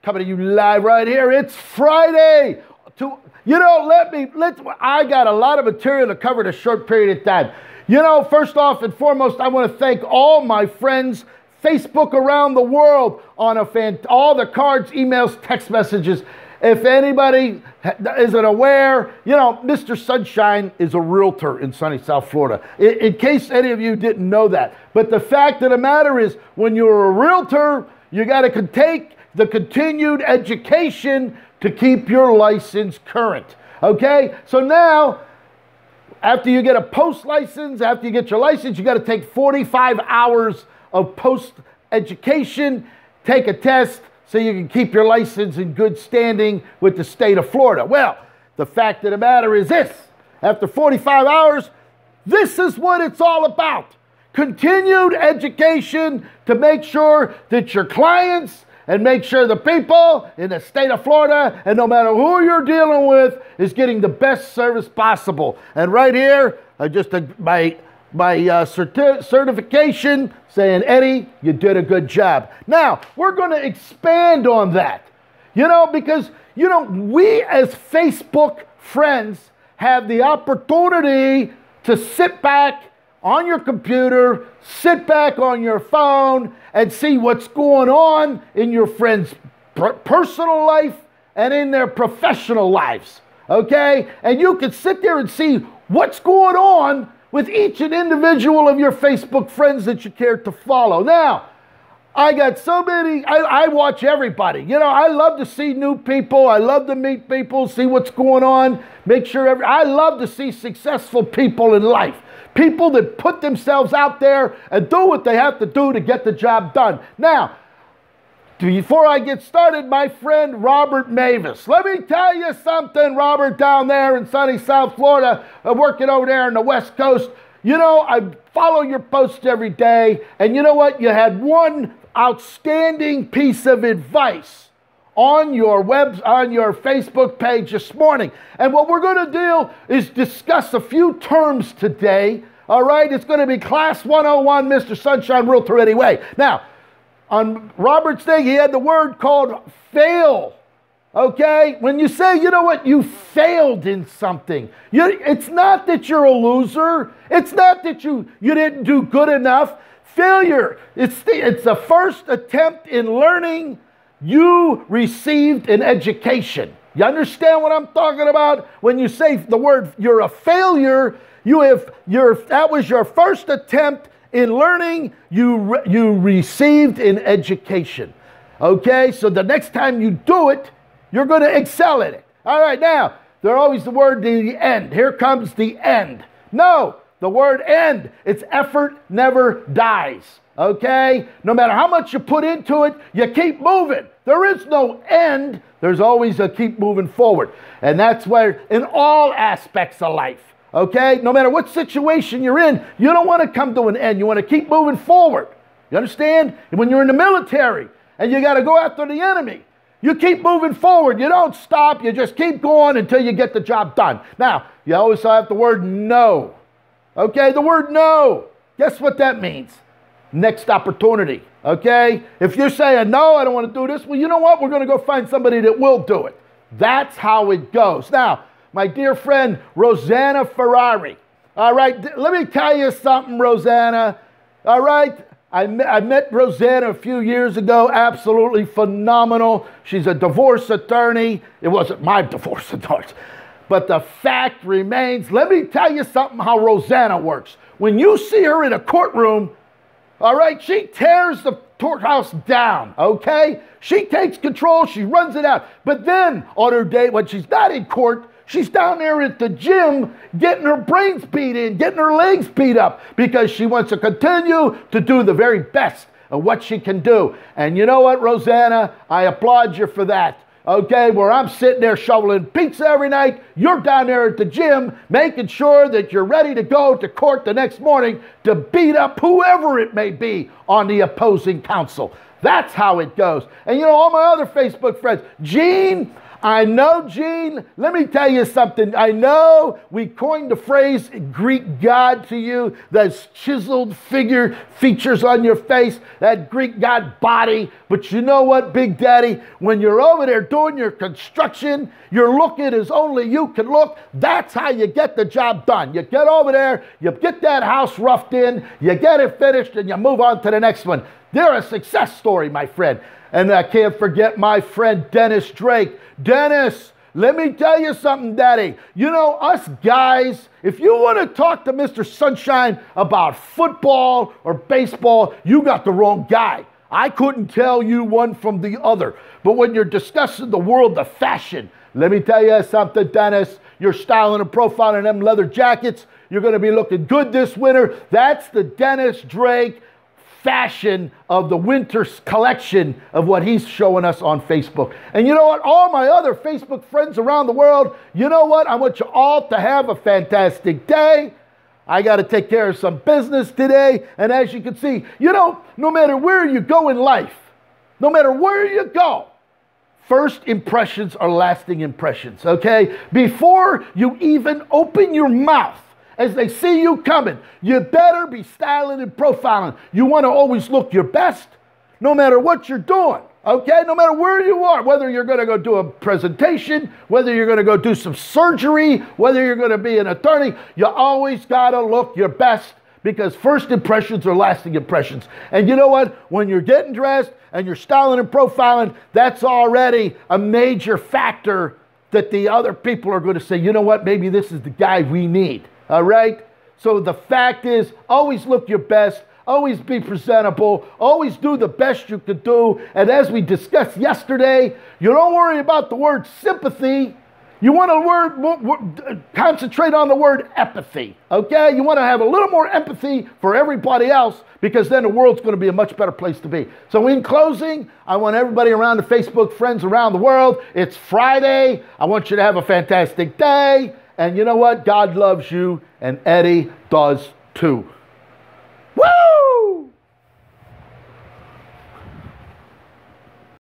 coming to you live right here. It's Friday. I got a lot of material to cover in a short period of time. First off and foremost, I want to thank all my friends, Facebook around the world, on all the cards, emails, text messages. If anybody isn't aware, Mr. Sunshine is a realtor in sunny South Florida. In case any of you didn't know that. But the fact of the matter is, when you're a realtor, you got to take the continued education to keep your license current. Okay? So now, after you get a post license, after you get your license, you got to take 45 hours of post education, take a test, so you can keep your license in good standing with the state of Florida. Well, the fact of the matter is this. After 45 hours, this is what it's all about. Continued education to make sure that your clients and make sure the people in the state of Florida, and no matter who you're dealing with, is getting the best service possible. And right here, my certification saying, Eddie, you did a good job. Now, we're going to expand on that, because, we as Facebook friends have the opportunity to sit back on your computer, sit back on your phone, and see what's going on in your friends' personal life and in their professional lives, okay? And you can sit there and see what's going on with each and individual of your Facebook friends that you care to follow. Now, I got so many, I watch everybody. I love to see new people. I love to meet people, see what's going on, make sure I love to see successful people in life. People that put themselves out there and do what they have to do to get the job done. Now, before I get started, my friend Robert Mavis. Let me tell you something, Robert, down there in sunny South Florida, working over there on the West Coast. I follow your posts every day, and you know what? You had one outstanding piece of advice on your Facebook page this morning. And what we're going to do is discuss a few terms today. All right? It's going to be Class 101, Mr. Sunshine Realtor Eddy Way. Now, on Robert's thing, he had the word called fail. Okay? When you say, you failed in something. It's not that you're a loser. It's not that you didn't do good enough. Failure. It's the first attempt in learning you received an education. You understand what I'm talking about? When you say the word you're a failure, that was your first attempt in learning you received an education. Okay? So the next time you do it, you're going to excel at it. All right, now, there's always the word the end. Here comes the end. No, the word end. It's effort never dies. Okay? No matter how much you put into it, you keep moving. There is no end. There's always a keep moving forward. And that's where, in all aspects of life, okay? No matter what situation you're in, you don't want to come to an end. You want to keep moving forward. You understand? And when you're in the military and you got to go after the enemy, you keep moving forward. You don't stop. You just keep going until you get the job done. Now, you always have the word no. Okay? The word no. Guess what that means? Next opportunity. Okay? If you're saying, no, I don't want to do this, well, you know what? We're going to go find somebody that will do it. That's how it goes. Now, my dear friend, Rosanna Ferrari. All right? Let me tell you something, Rosanna. All right? I met Rosanna a few years ago. Absolutely phenomenal. She's a divorce attorney. It wasn't my divorce attorney. But the fact remains, let me tell you something how Rosanna works. When you see her in a courtroom, all right, she tears the courthouse down, okay? She takes control. She runs it out. But then on her day, when she's not in court, she's down there at the gym getting her brains beat in, getting her legs beat up because she wants to continue to do the very best of what she can do. And you know what, Rosanna? I applaud you for that. Okay, where I'm sitting there shoveling pizza every night, you're down there at the gym making sure that you're ready to go to court the next morning to beat up whoever it may be on the opposing counsel. That's how it goes. And all my other Facebook friends, Gene, I know, Gene, let me tell you something. I know we coined the phrase Greek god to you, those chiseled features on your face, that Greek god body. But you know what, Big Daddy? When you're over there doing your construction, you're looking as only you can look. That's how you get the job done. You get over there, you get that house roughed in, you get it finished, and you move on to the next one. They're a success story, my friend. And I can't forget my friend Dennis Drake. Dennis, let me tell you something, Daddy. You know, us guys, if you want to talk to Mr. Sunshine about football or baseball, you got the wrong guy. I couldn't tell you one from the other. But when you're discussing the world of fashion, let me tell you something, Dennis. You're styling and profiling them leather jackets. You're going to be looking good this winter. That's the Dennis Drake fashion of the winter collection of what he's showing us on Facebook. And you know what? All my other Facebook friends around the world, you know what? I want you all to have a fantastic day. I got to take care of some business today. And as you can see, you know, no matter where you go in life, no matter where you go, first impressions are lasting impressions, okay? Before you even open your mouth, as they see you coming, you better be styling and profiling. You want to always look your best, no matter what you're doing, okay? No matter where you are, whether you're going to go do a presentation, whether you're going to go do some surgery, whether you're going to be an attorney, you always got to look your best, because first impressions are lasting impressions. And you know what? When you're getting dressed and you're styling and profiling, that's already a major factor that the other people are going to say, you know what? Maybe this is the guy we need. All right? So the fact is, always look your best, always be presentable, always do the best you could do. And as we discussed yesterday, you don't worry about the word sympathy. You want to concentrate on the word empathy, okay? You want to have a little more empathy for everybody else, because then the world's going to be a much better place to be. So in closing, I want everybody around the Facebook friends around the world, it's Friday. I want you to have a fantastic day. And you know what? God loves you, and Eddie does too.